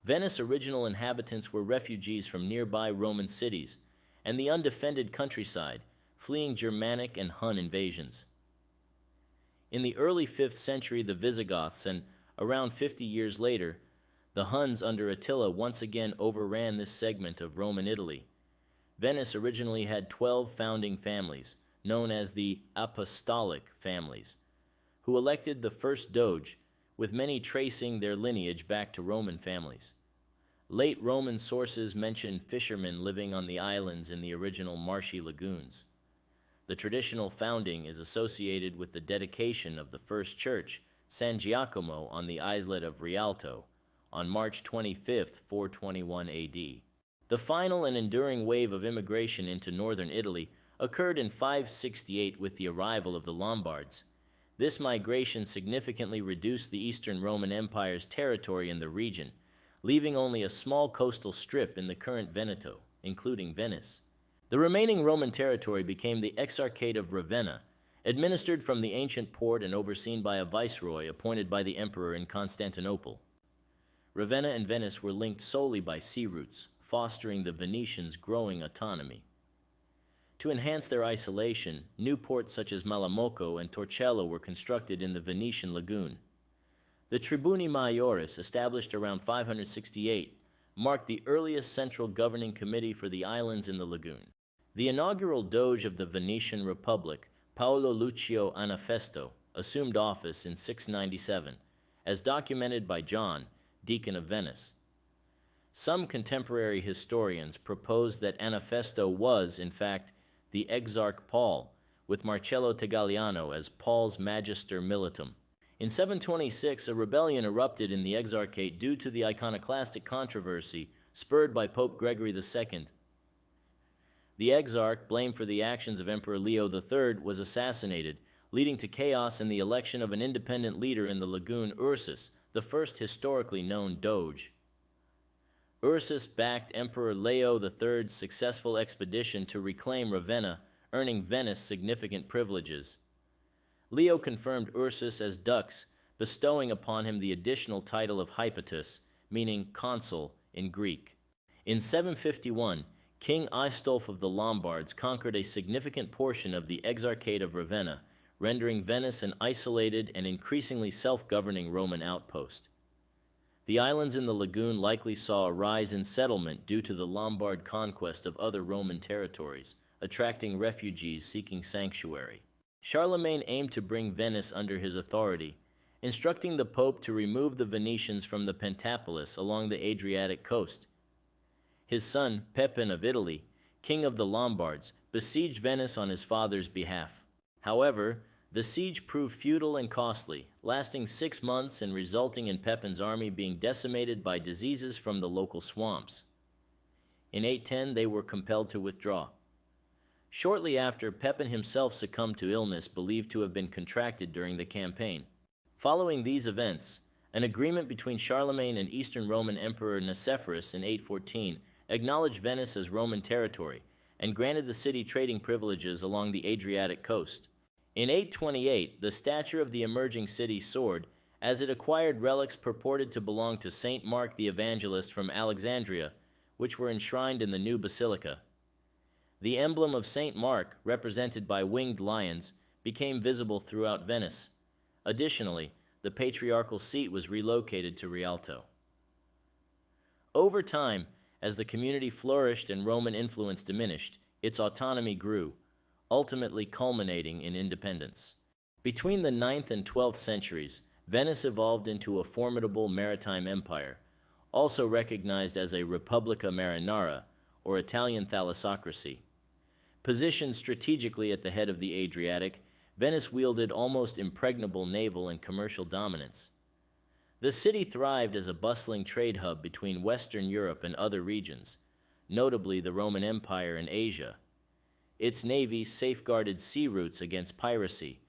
Venice's original inhabitants were refugees from nearby Roman cities and the undefended countryside, fleeing Germanic and Hun invasions. In the early 5th century, the Visigoths, and around 50 years later, the Huns under Attila once again overran this segment of Roman Italy. Venice originally had 12 founding families, known as the Apostolic families, who elected the first doge, with many tracing their lineage back to Roman families. Late Roman sources mention fishermen living on the islands in the original marshy lagoons. The traditional founding is associated with the dedication of the first church, San Giacomo, on the islet of Rialto, on March 25, 421 AD. The final and enduring wave of immigration into northern Italy occurred in 568 with the arrival of the Lombards. This migration significantly reduced the Eastern Roman Empire's territory in the region, leaving only a small coastal strip in the current Veneto, including Venice. The remaining Roman territory became the Exarchate of Ravenna, administered from the ancient port and overseen by a viceroy appointed by the emperor in Constantinople. Ravenna and Venice were linked solely by sea routes, fostering the Venetians' growing autonomy. To enhance their isolation, new ports such as Malamocco and Torcello were constructed in the Venetian lagoon. The Tribuni Maioris, established around 568, marked the earliest central governing committee for the islands in the lagoon. The inaugural doge of the Venetian Republic, Paolo Lucio Anafesto, assumed office in 697, as documented by John, Deacon of Venice. Some contemporary historians propose that Anafesto was, in fact, the Exarch Paul, with Marcello Tegalliano as Paul's Magister Militum. In 726, a rebellion erupted in the Exarchate due to the iconoclastic controversy spurred by Pope Gregory II. The Exarch, blamed for the actions of Emperor Leo III, was assassinated, leading to chaos and the election of an independent leader in the lagoon, Ursus, the first historically known doge. Ursus backed Emperor Leo III's successful expedition to reclaim Ravenna, earning Venice significant privileges. Leo confirmed Ursus as dux, bestowing upon him the additional title of Hypatus, meaning consul in Greek. In 751, King Aistulf of the Lombards conquered a significant portion of the Exarchate of Ravenna, rendering Venice an isolated and increasingly self-governing Roman outpost. The islands in the lagoon likely saw a rise in settlement due to the Lombard conquest of other Roman territories, attracting refugees seeking sanctuary. Charlemagne aimed to bring Venice under his authority, instructing the Pope to remove the Venetians from the Pentapolis along the Adriatic coast. His son, Pepin of Italy, king of the Lombards, besieged Venice on his father's behalf. However, the siege proved futile and costly, lasting 6 months and resulting in Pepin's army being decimated by diseases from the local swamps. In 810, they were compelled to withdraw. Shortly after, Pepin himself succumbed to illness believed to have been contracted during the campaign. Following these events, an agreement between Charlemagne and Eastern Roman Emperor Nicephorus in 814 acknowledged Venice as Roman territory and granted the city trading privileges along the Adriatic coast. In 828, the stature of the emerging city soared as it acquired relics purported to belong to Saint Mark the Evangelist from Alexandria, which were enshrined in the new basilica. The emblem of Saint Mark, represented by winged lions, became visible throughout Venice. Additionally, the patriarchal seat was relocated to Rialto. Over time, as the community flourished and Roman influence diminished, its autonomy grew, ultimately culminating in independence. Between the 9th and 12th centuries, Venice evolved into a formidable maritime empire, also recognized as a Republica Marinara, or Italian thalassocracy. Positioned strategically at the head of the Adriatic, Venice wielded almost impregnable naval and commercial dominance. The city thrived as a bustling trade hub between Western Europe and other regions, notably the Roman Empire and Asia. Its navy safeguarded sea routes against piracy,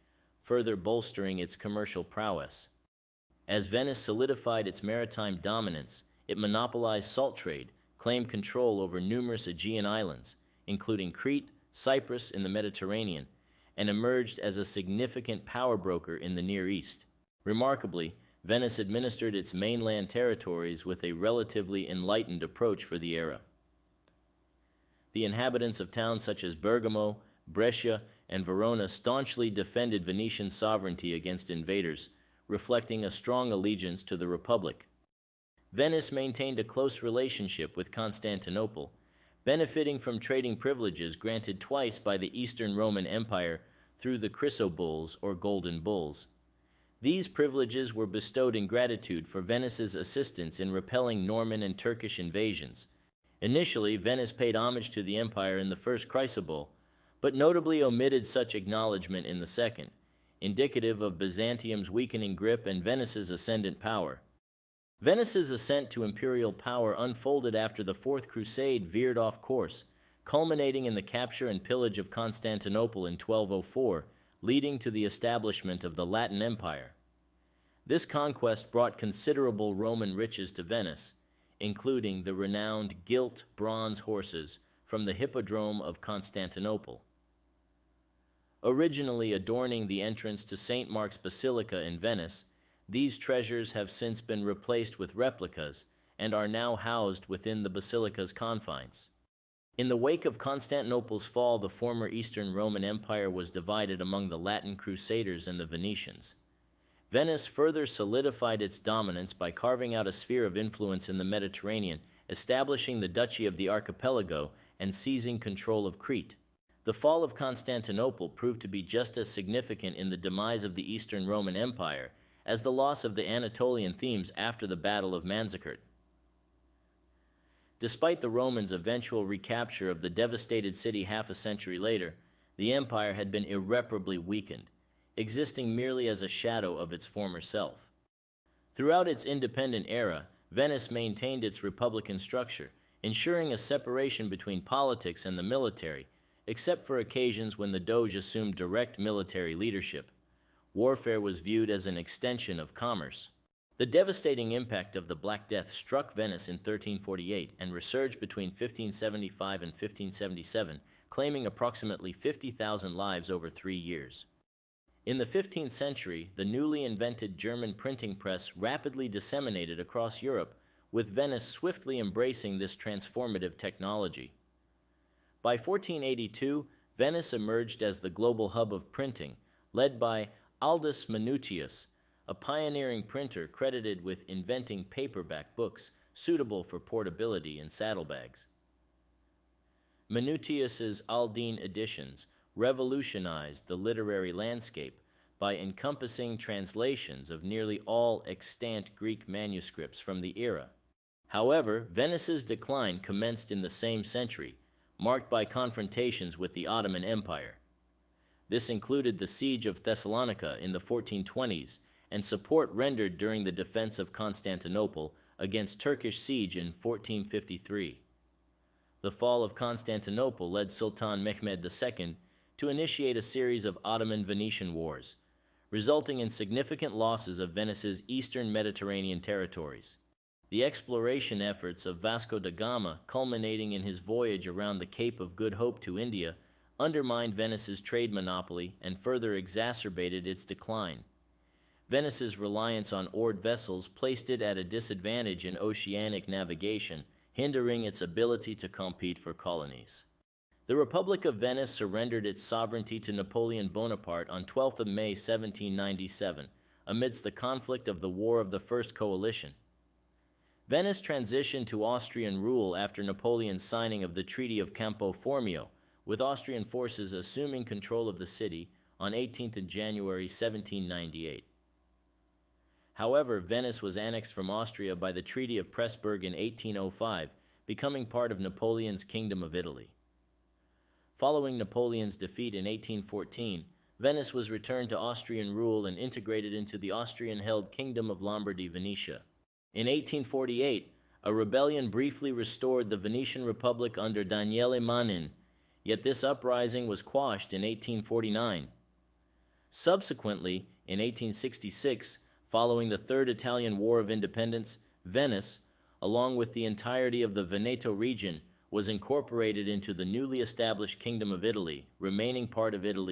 further bolstering its commercial prowess. As Venice solidified its maritime dominance, it monopolized salt trade, claimed control over numerous Aegean islands, including Crete, Cyprus in the Mediterranean, and emerged as a significant power broker in the Near East. Remarkably, Venice administered its mainland territories with a relatively enlightened approach for the era. The inhabitants of towns such as Bergamo, Brescia, and Verona staunchly defended Venetian sovereignty against invaders, reflecting a strong allegiance to the Republic. Venice maintained a close relationship with Constantinople, benefiting from trading privileges granted twice by the Eastern Roman Empire through the chrysobulls or golden bulls. These privileges were bestowed in gratitude for Venice's assistance in repelling Norman and Turkish invasions. Initially, Venice paid homage to the empire in the first chrysobull, but notably omitted such acknowledgement in the second, indicative of Byzantium's weakening grip and Venice's ascendant power. Venice's ascent to imperial power unfolded after the Fourth Crusade veered off course, culminating in the capture and pillage of Constantinople in 1204, leading to the establishment of the Latin Empire. This conquest brought considerable Roman riches to Venice, including the renowned gilt bronze horses from the Hippodrome of Constantinople. Originally adorning the entrance to St. Mark's Basilica in Venice, these treasures have since been replaced with replicas and are now housed within the basilica's confines. In the wake of Constantinople's fall, the former Eastern Roman Empire was divided among the Latin Crusaders and the Venetians. Venice further solidified its dominance by carving out a sphere of influence in the Mediterranean, establishing the Duchy of the Archipelago and seizing control of Crete. The fall of Constantinople proved to be just as significant in the demise of the Eastern Roman Empire as the loss of the Anatolian themes after the Battle of Manzikert. Despite the Romans' eventual recapture of the devastated city half a century later, the empire had been irreparably weakened, existing merely as a shadow of its former self. Throughout its independent era, Venice maintained its republican structure, ensuring a separation between politics and the military, except for occasions when the Doge assumed direct military leadership. Warfare was viewed as an extension of commerce. The devastating impact of the Black Death struck Venice in 1348 and resurged between 1575 and 1577, claiming approximately 50,000 lives over 3 years. In the 15th century, the newly invented German printing press rapidly disseminated across Europe, with Venice swiftly embracing this transformative technology. By 1482, Venice emerged as the global hub of printing, led by Aldus Manutius, a pioneering printer credited with inventing paperback books suitable for portability in saddlebags. Manutius's Aldine editions revolutionized the literary landscape by encompassing translations of nearly all extant Greek manuscripts from the era. However, Venice's decline commenced in the same century, marked by confrontations with the Ottoman Empire. This included the siege of Thessalonica in the 1420s and support rendered during the defense of Constantinople against Turkish siege in 1453. The fall of Constantinople led Sultan Mehmed II to initiate a series of Ottoman-Venetian wars, resulting in significant losses of Venice's eastern Mediterranean territories. The exploration efforts of Vasco da Gama, culminating in his voyage around the Cape of Good Hope to India, undermined Venice's trade monopoly and further exacerbated its decline. Venice's reliance on oared vessels placed it at a disadvantage in oceanic navigation, hindering its ability to compete for colonies. The Republic of Venice surrendered its sovereignty to Napoleon Bonaparte on 12 May 1797, amidst the conflict of the War of the First Coalition. Venice transitioned to Austrian rule after Napoleon's signing of the Treaty of Campo Formio, with Austrian forces assuming control of the city on 18 January 1798. However, Venice was annexed from Austria by the Treaty of Pressburg in 1805, becoming part of Napoleon's Kingdom of Italy. Following Napoleon's defeat in 1814, Venice was returned to Austrian rule and integrated into the Austrian-held Kingdom of Lombardy-Venetia. In 1848, a rebellion briefly restored the Venetian Republic under Daniele Manin, yet this uprising was quashed in 1849. Subsequently, in 1866, following the Third Italian War of Independence, Venice, along with the entirety of the Veneto region, was incorporated into the newly established Kingdom of Italy, remaining part of Italy